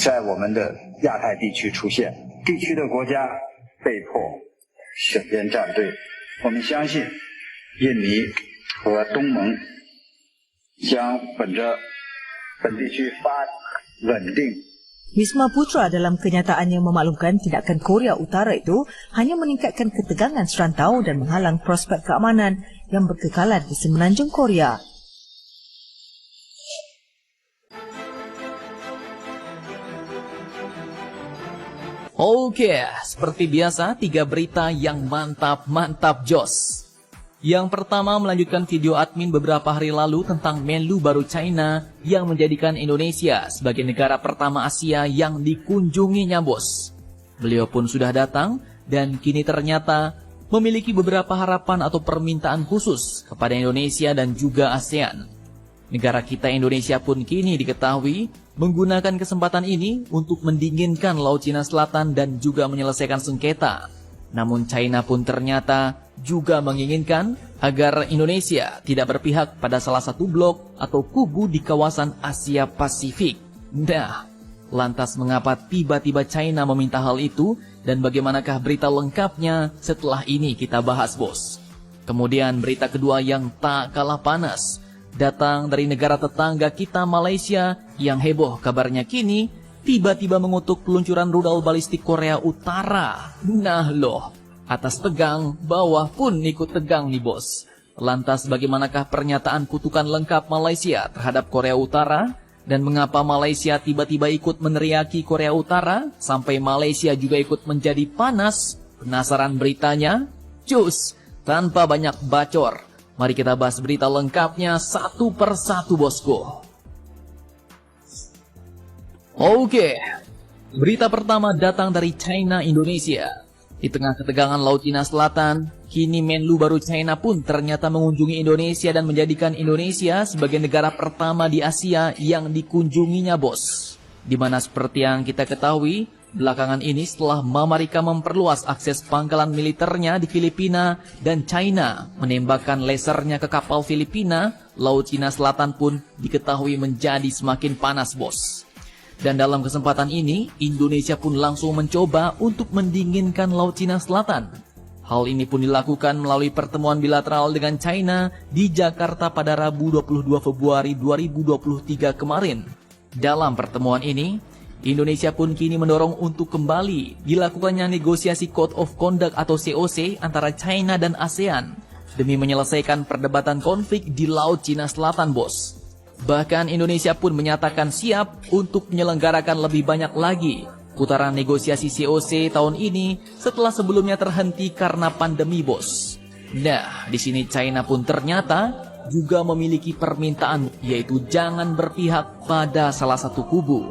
在我们的亚太地区出现，地区的国家被迫选边站队。我们相信，印尼和东盟将本着本地区稳定。Wisma Putra dalam kenyataannya memaklumkan tindakan Korea Utara itu hanya meningkatkan ketegangan serantau dan menghalang prospek keamanan yang berkekalan di semenanjung Korea. Oke, seperti biasa 3 berita yang mantap jos. Yang pertama melanjutkan video admin beberapa hari lalu tentang Menlu baru China yang menjadikan Indonesia sebagai negara pertama Asia yang dikunjunginya bos. Beliau pun sudah datang dan kini ternyata memiliki beberapa harapan atau permintaan khusus kepada Indonesia dan juga ASEAN. Negara kita Indonesia pun kini diketahui menggunakan kesempatan ini untuk mendinginkan Laut Cina Selatan dan juga menyelesaikan sengketa. Namun China pun ternyata juga menginginkan agar Indonesia tidak berpihak pada salah satu blok atau kubu di kawasan Asia Pasifik. Nah, lantas mengapa tiba-tiba China meminta hal itu dan bagaimanakah berita lengkapnya setelah ini kita bahas bos. Kemudian berita kedua yang tak kalah panas datang dari negara tetangga kita Malaysia yang heboh kabarnya kini tiba-tiba mengutuk peluncuran rudal balistik Korea Utara. Nah loh, atas tegang, bawah pun ikut tegang nih bos. Lantas bagaimanakah pernyataan kutukan lengkap Malaysia terhadap Korea Utara? Dan mengapa Malaysia tiba-tiba ikut meneriaki Korea Utara? Sampai Malaysia juga ikut menjadi panas? Penasaran beritanya? Cus, tanpa banyak bacor, mari kita bahas berita lengkapnya satu persatu bosku. Oke, berita pertama datang dari China Indonesia. Di tengah ketegangan Laut Cina Selatan, kini Menlu baru China pun ternyata mengunjungi Indonesia dan menjadikan Indonesia sebagai negara pertama di Asia yang dikunjunginya bos. Dimana seperti yang kita ketahui, belakangan ini setelah Amerika memperluas akses pangkalan militernya di Filipina dan China menembakkan lasernya ke kapal Filipina, Laut Cina Selatan pun diketahui menjadi semakin panas bos. Dan dalam kesempatan ini, Indonesia pun langsung mencoba untuk mendinginkan Laut Cina Selatan. Hal ini pun dilakukan melalui pertemuan bilateral dengan China di Jakarta pada Rabu 22 Februari 2023 kemarin. Dalam pertemuan ini, Indonesia pun kini mendorong untuk kembali dilakukannya negosiasi Code of Conduct atau COC antara China dan ASEAN demi menyelesaikan perdebatan konflik di Laut Cina Selatan bos. Bahkan Indonesia pun menyatakan siap untuk menyelenggarakan lebih banyak lagi putaran negosiasi COC tahun ini setelah sebelumnya terhenti karena pandemi bos. Nah, di sini China pun ternyata juga memiliki permintaan yaitu jangan berpihak pada salah satu kubu.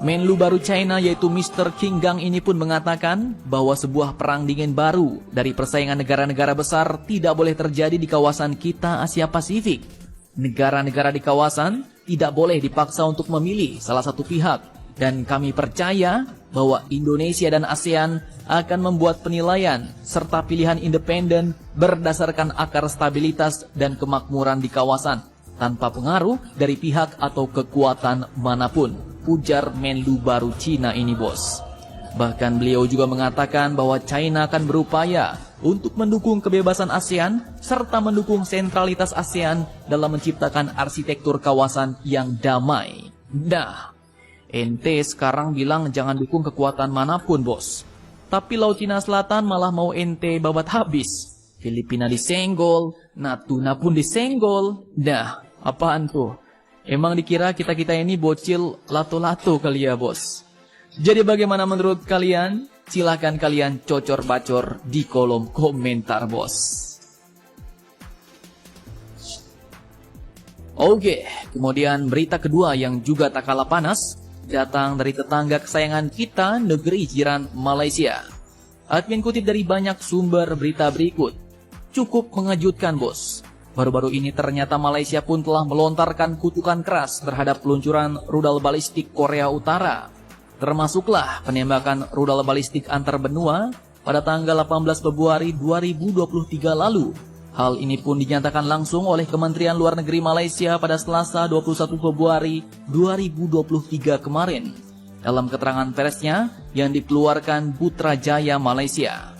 Menlu baru China yaitu Mr. King Gang ini pun mengatakan bahwa sebuah perang dingin baru dari persaingan negara-negara besar tidak boleh terjadi di kawasan kita Asia Pasifik. Negara-negara di kawasan tidak boleh dipaksa untuk memilih salah satu pihak. Dan kami percaya bahwa Indonesia dan ASEAN akan membuat penilaian serta pilihan independen berdasarkan akar stabilitas dan kemakmuran di kawasan tanpa pengaruh dari pihak atau kekuatan manapun, ujar Menlu baru Cina ini bos. Bahkan beliau juga mengatakan bahwa China akan berupaya untuk mendukung kebebasan ASEAN serta mendukung sentralitas ASEAN dalam menciptakan arsitektur kawasan yang damai. Nah, ente sekarang bilang jangan dukung kekuatan manapun bos. Tapi Laut Cina Selatan malah mau ente babat habis. Filipina disenggol, Natuna pun disenggol. Nah, apaan tuh? Emang dikira kita-kita ini bocil lato-lato kali ya bos? Jadi bagaimana menurut kalian? Silahkan kalian cocor-bacor di kolom komentar bos. Oke, kemudian berita kedua yang juga tak kalah panas datang dari tetangga kesayangan kita, negeri jiran Malaysia. Admin kutip dari banyak sumber berita berikut. Cukup mengejutkan bos. Baru-baru ini ternyata Malaysia pun telah melontarkan kutukan keras terhadap peluncuran rudal balistik Korea Utara. Termasuklah penembakan rudal balistik antar benua pada tanggal 18 Februari 2023 lalu. Hal ini pun dinyatakan langsung oleh Kementerian Luar Negeri Malaysia pada Selasa 21 Februari 2023 kemarin. dalam keterangan persnya yang dikeluarkan Putrajaya Malaysia.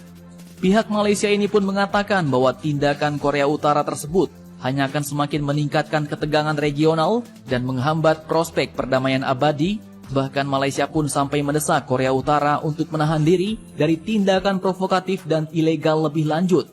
Pihak Malaysia ini pun mengatakan bahwa tindakan Korea Utara tersebut hanya akan semakin meningkatkan ketegangan regional dan menghambat prospek perdamaian abadi. Bahkan Malaysia pun sampai mendesak Korea Utara untuk menahan diri dari tindakan provokatif dan ilegal lebih lanjut.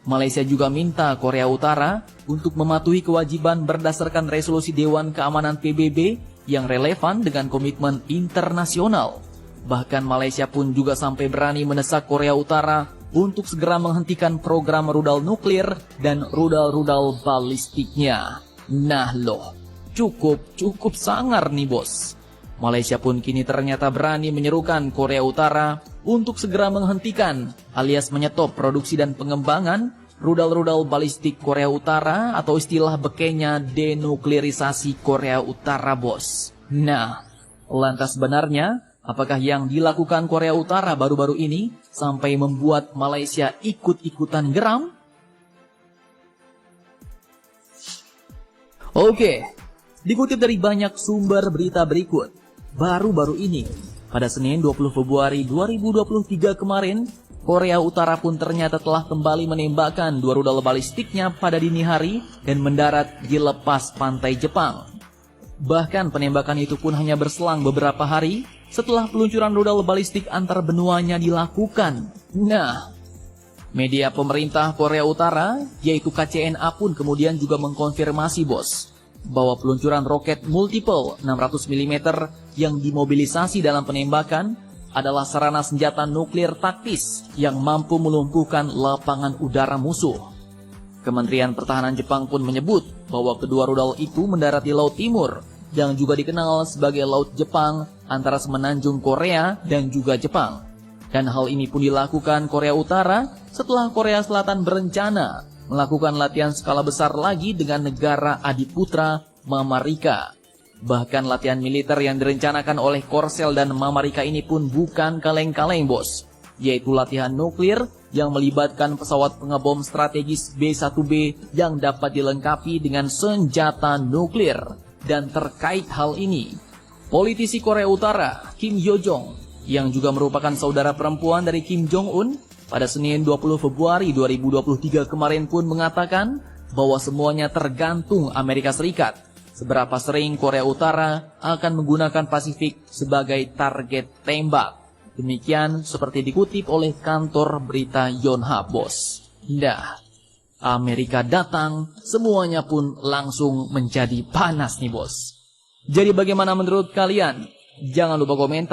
Malaysia juga minta Korea Utara untuk mematuhi kewajiban berdasarkan resolusi Dewan Keamanan PBB yang relevan dengan komitmen internasional. Bahkan Malaysia pun juga sampai berani mendesak Korea Utara untuk segera menghentikan program rudal nuklir dan rudal-rudal balistiknya. Nah loh, cukup sangar nih bos. Malaysia pun kini ternyata berani menyerukan Korea Utara untuk segera menghentikan alias menyetop produksi dan pengembangan rudal-rudal balistik Korea Utara atau istilah bekenya denuklirisasi Korea Utara bos. Nah, lantas sebenarnya apakah yang dilakukan Korea Utara baru-baru ini sampai membuat Malaysia ikut-ikutan geram? Oke, dikutip dari banyak sumber berita berikut, baru-baru ini, pada Senin 20 Februari 2023 kemarin, Korea Utara pun ternyata telah kembali menembakkan 2 rudal balistiknya pada dini hari dan mendarat di lepas pantai Jepang. Bahkan penembakan itu pun hanya berselang beberapa hari setelah peluncuran rudal balistik antar benuanya dilakukan. Nah, media pemerintah Korea Utara, yaitu KCNA pun kemudian juga mengkonfirmasi bos, bahwa peluncuran roket multiple 600 mm yang dimobilisasi dalam penembakan adalah sarana senjata nuklir taktis yang mampu melumpuhkan lapangan udara musuh. Kementerian Pertahanan Jepang pun menyebut bahwa kedua rudal itu mendarat di Laut Timur, yang juga dikenal sebagai Laut Jepang antara semenanjung Korea dan juga Jepang. Dan hal ini pun dilakukan Korea Utara setelah Korea Selatan berencana melakukan latihan skala besar lagi dengan negara adiputra Mamarika. Bahkan latihan militer yang direncanakan oleh Korsel dan Mamarika ini pun bukan kaleng-kaleng bos, yaitu latihan nuklir yang melibatkan pesawat pengebom strategis B-1B yang dapat dilengkapi dengan senjata nuklir. Dan terkait hal ini, politisi Korea Utara Kim Yo-jong yang juga merupakan saudara perempuan dari Kim Jong-un pada Senin 20 Februari 2023 kemarin pun mengatakan bahwa semuanya tergantung Amerika Serikat seberapa sering Korea Utara akan menggunakan Pasifik sebagai target tembak. Demikian seperti dikutip oleh kantor berita Yonhap bos. Nah, Amerika datang, semuanya pun langsung menjadi panas nih bos. Jadi bagaimana menurut kalian? Jangan lupa komentar.